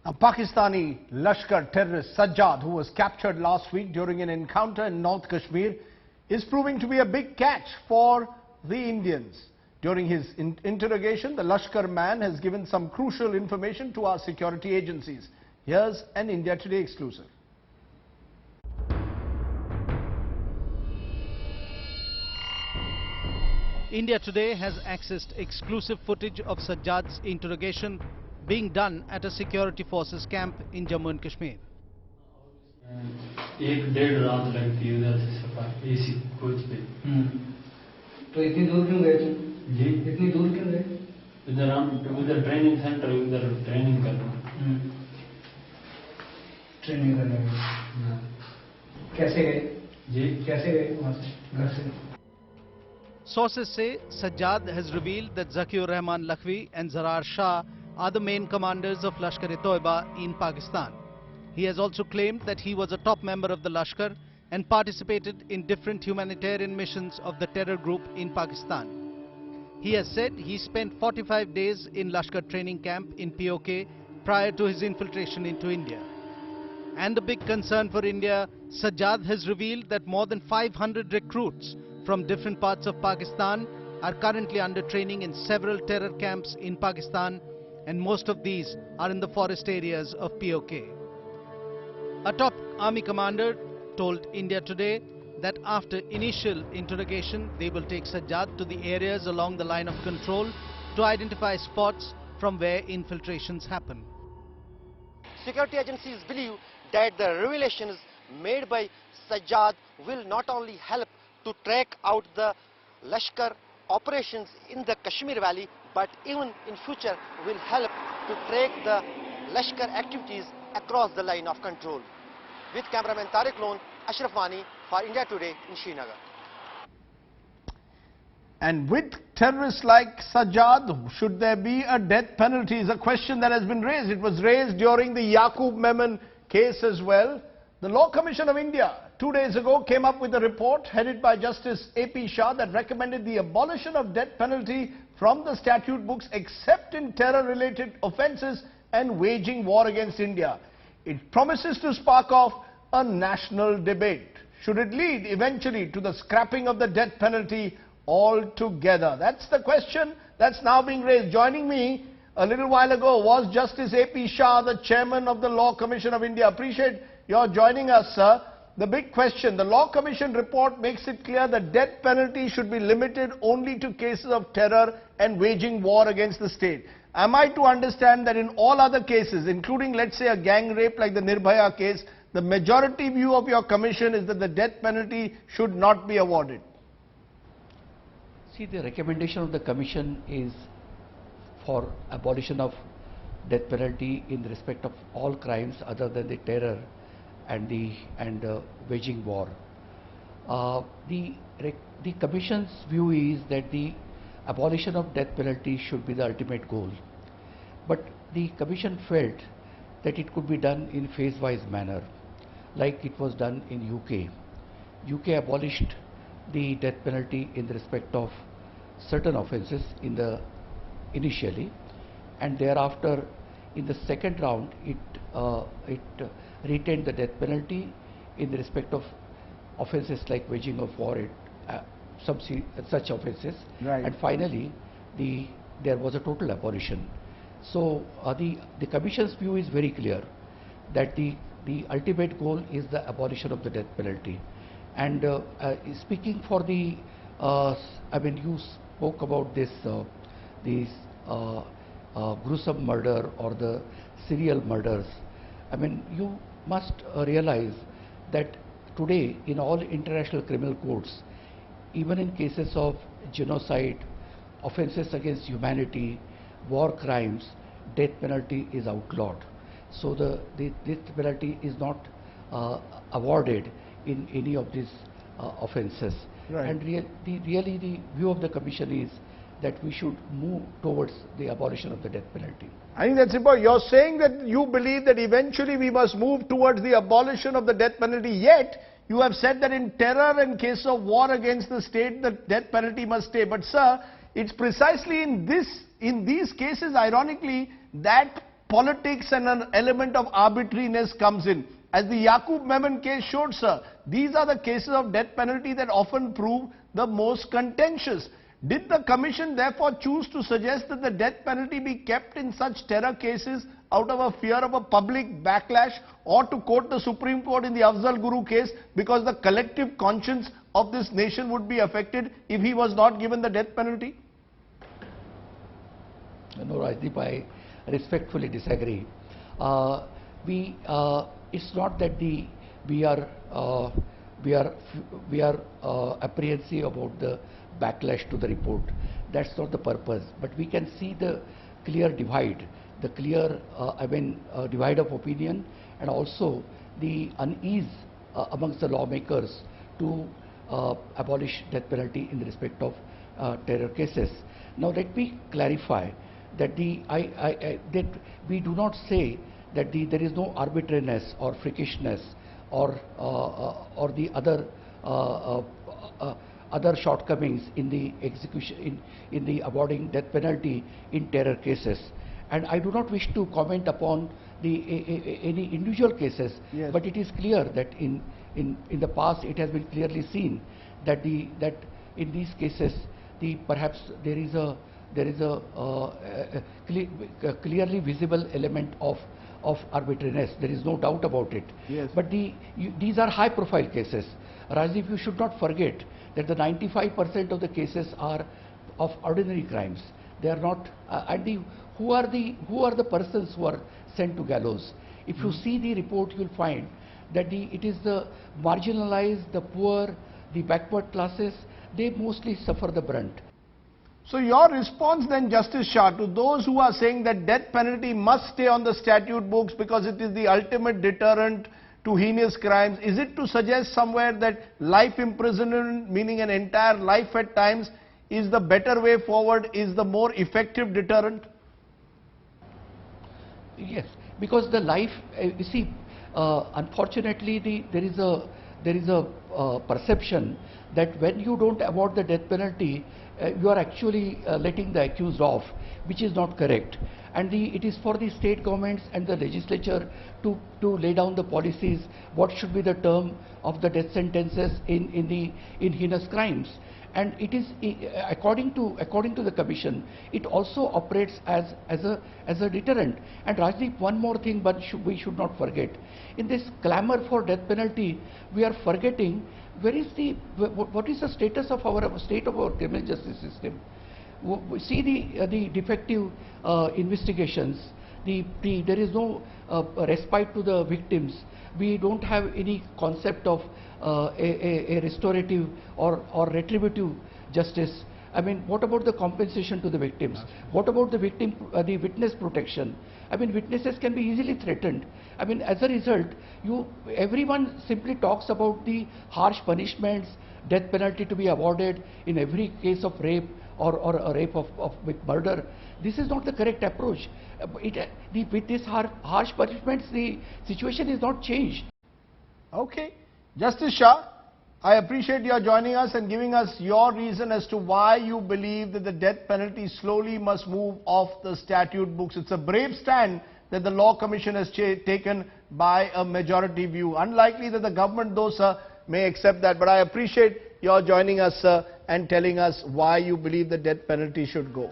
A Pakistani Lashkar terrorist Sajjad, who was captured last week during an encounter in North Kashmir, is proving to be a big catch for the Indians. During his interrogation, the Lashkar man has given some crucial information to our security agencies. Here's an India Today exclusive. India Today has accessed exclusive footage of Sajjad's interrogation being done at a security forces camp in Jammu and Kashmir. एक डेढ़ रात लगती है उधर से सफर AC coach पे। तो इतनी दूर क्यों गए तुम? जी इतनी दूर क्यों गए? उधर ट्रेनिंग सेंटर उधर ट्रेनिंग करना। ट्रेनिंग करने गए। कैसे गए? जी कैसे गए वहाँ से घर से? Sources say Sajjad has revealed that Zakiur, Rehman, Lakhvi and Zarar Shah are the main commanders of Lashkar-e-Toiba in Pakistan. He has also claimed that he was a top member of the Lashkar and participated in different humanitarian missions of the terror group in Pakistan. He has said he spent 45 days in Lashkar training camp in POK prior to his infiltration into India. And the big concern for India, Sajjad has revealed that more than 500 recruits from different parts of Pakistan are currently under training in several terror camps in Pakistan, and most of these are in the forest areas of POK. A top army commander told India Today that after initial interrogation, they will take Sajjad to the areas along the line of control to identify spots from where infiltrations happen. Security agencies believe that the revelations made by Sajjad will not only help to track out the Lashkar operations in the Kashmir Valley, but even in future will help to track the Lashkar activities across the line of control. With cameraman Tariq Loan, Ashraf Wani for India Today in Srinagar. And with terrorists like Sajjad, should there be a death penalty is a question that has been raised. It was raised during the Yaqub Memon case as well. The Law Commission of India 2 days ago came up with a report headed by Justice A.P. Shah that recommended the abolition of death penalty from the statute books except in terror-related offences and waging war against India. It promises to spark off a national debate. Should it lead eventually to the scrapping of the death penalty altogether? That's the question that's now being raised. Joining me a little while ago was Justice A.P. Shah, the chairman of the Law Commission of India. Appreciate your joining us, sir. The big question, the Law Commission report makes it clear that death penalty should be limited only to cases of terror and waging war against the state. Am I to understand that in all other cases, including let's say a gang rape like the Nirbhaya case, the majority view of your commission is that the death penalty should not be awarded? See, the recommendation of the commission is for abolition of death penalty in respect of all crimes other than the terror and waging war. The commission's view is that the abolition of death penalty should be the ultimate goal, but the commission felt that it could be done in phase-wise manner, like it was done in UK. UK abolished the death penalty in respect of certain offences initially, and thereafter in the second round it retained the death penalty in the respect of offences like waging of war, such offences, right. And finally there was a total abolition. So the commission's view is very clear that the ultimate goal is the abolition of the death penalty. And speaking for the I mean, you spoke about this gruesome murder or the serial murders. I mean, you must realize that today in all international criminal courts, even in cases of genocide, offences against humanity, war crimes, death penalty is outlawed. So the death penalty is not awarded in any of these offences. Right. And really the view of the commission is that we should move towards the abolition of the death penalty. I think that's important. You're saying that you believe that eventually we must move towards the abolition of the death penalty, yet you have said that in terror and case of war against the state, the death penalty must stay. But sir, it's precisely in these cases, ironically, that politics and an element of arbitrariness comes in. As the Yaqub Memon case showed, sir, these are the cases of death penalty that often prove the most contentious. Did the commission therefore choose to suggest that the death penalty be kept in such terror cases out of a fear of a public backlash, or to quote the Supreme Court in the Afzal Guru case, because the collective conscience of this nation would be affected if he was not given the death penalty? No, Rajdeep, I respectfully disagree. It's not that we are apprehensive about the backlash to the report. That's not the purpose. But we can see the clear divide, the clear divide of opinion, and also the unease amongst the lawmakers to abolish death penalty in respect of terror cases. Now let me clarify that that we do not say that there is no arbitrariness or freakishness or the other shortcomings in the execution in the awarding death penalty in terror cases. And I do not wish to comment upon any individual cases, yes, but it is clear that in the past it has been clearly seen that in these cases perhaps there is a clearly visible element of arbitrariness. There is no doubt about it. Yes. But these are high profile cases. Rajiv, you should not forget that the 95% of the cases are of ordinary crimes. They are not, who are the persons who are sent to gallows? If you see the report, you will find that it is the marginalized, the poor, the backward classes, they mostly suffer the brunt. So your response then, Justice Shah, to those who are saying that death penalty must stay on the statute books because it is the ultimate deterrent to heinous crimes, is it to suggest somewhere that life imprisonment, meaning an entire life at times, is the better way forward, is the more effective deterrent? Yes, because the life, you see, unfortunately, there is a perception that when you don't award the death penalty, you are actually letting the accused off, which is not correct. And it is for the state governments and the legislature to lay down the policies, what should be the term of the death sentences in heinous crimes. And it is according to the commission, it also operates as a deterrent. And Rajdeep, one more thing, but we should not forget, in this clamor for death penalty, we are forgetting what is the status of our criminal justice system. We see the defective investigations. There is no respite to the victims. We don't have any concept of a restorative or retributive justice. I mean, what about the compensation to the victims? What about the witness protection? I mean, witnesses can be easily threatened. I mean, as a result, everyone simply talks about the harsh punishments, death penalty to be awarded in every case of rape or a rape with murder. This is not the correct approach. With these harsh punishments, the situation is not changed. Okay. Justice Shah, I appreciate your joining us and giving us your reason as to why you believe that the death penalty slowly must move off the statute books. It's a brave stand that the Law Commission has taken by a majority view. Unlikely that the government, though, sir, may accept that. But I appreciate your joining us, sir, and telling us why you believe the death penalty should go.